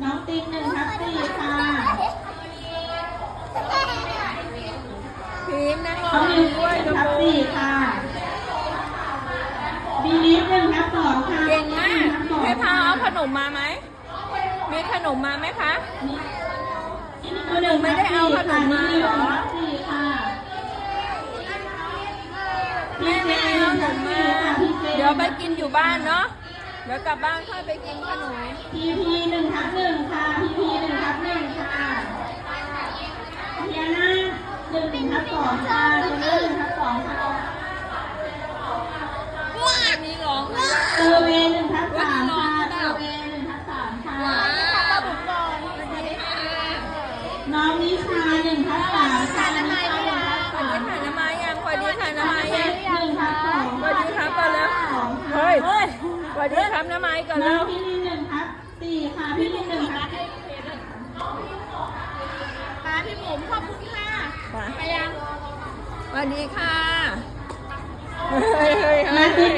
น้องติ๊ก1/4ค่ะ พีมนั่งรอ น้องมิว ด้วย ห กั นึ่ บ งทับ ปู สี่ค่ะบีลิฟ1/2ค่ะ เก่งมาก 1/2 ให้พาเอาขนมมาไหมมีขนมมาไหมคะ หนูไม่ได้เอาขนมมาเหรอ 1/4ค่ะ แม่ไม่เอาขนมมา เดี๋ยวไปกินอยู่บ้านเนาะเดี๋ยวกลับบ้านค่อยไปกินขนม พีพี1/1ค่ะพีพี1/1ค่ะเทียน่า1/2ค่ะเทียน่า1/2ค่ะ อันนี้ร้องเลย เซอร์เวย์1/3ค่ะเซอร์เวย์1/3ค่ะน้องนิชา1/3ค่ะนิชา1/3 สวัสดีค่ะน้ำมายังสวัสดีค่ะน้ำมายัง 1/2 สวัสดีครับก่อนแล้วเฮ้ยสวัสดีครับน้ำมาก่อน น้ แล้ อง ว พี่ลิน1/4ค่ะพี่ลิน1/4 ค่ะพี่บุ๋มขอบคุณค่ะ ไปยังสวัสดีค่ะเฮ้ยเฮ้ยเฮ้ มาย ติ๊ก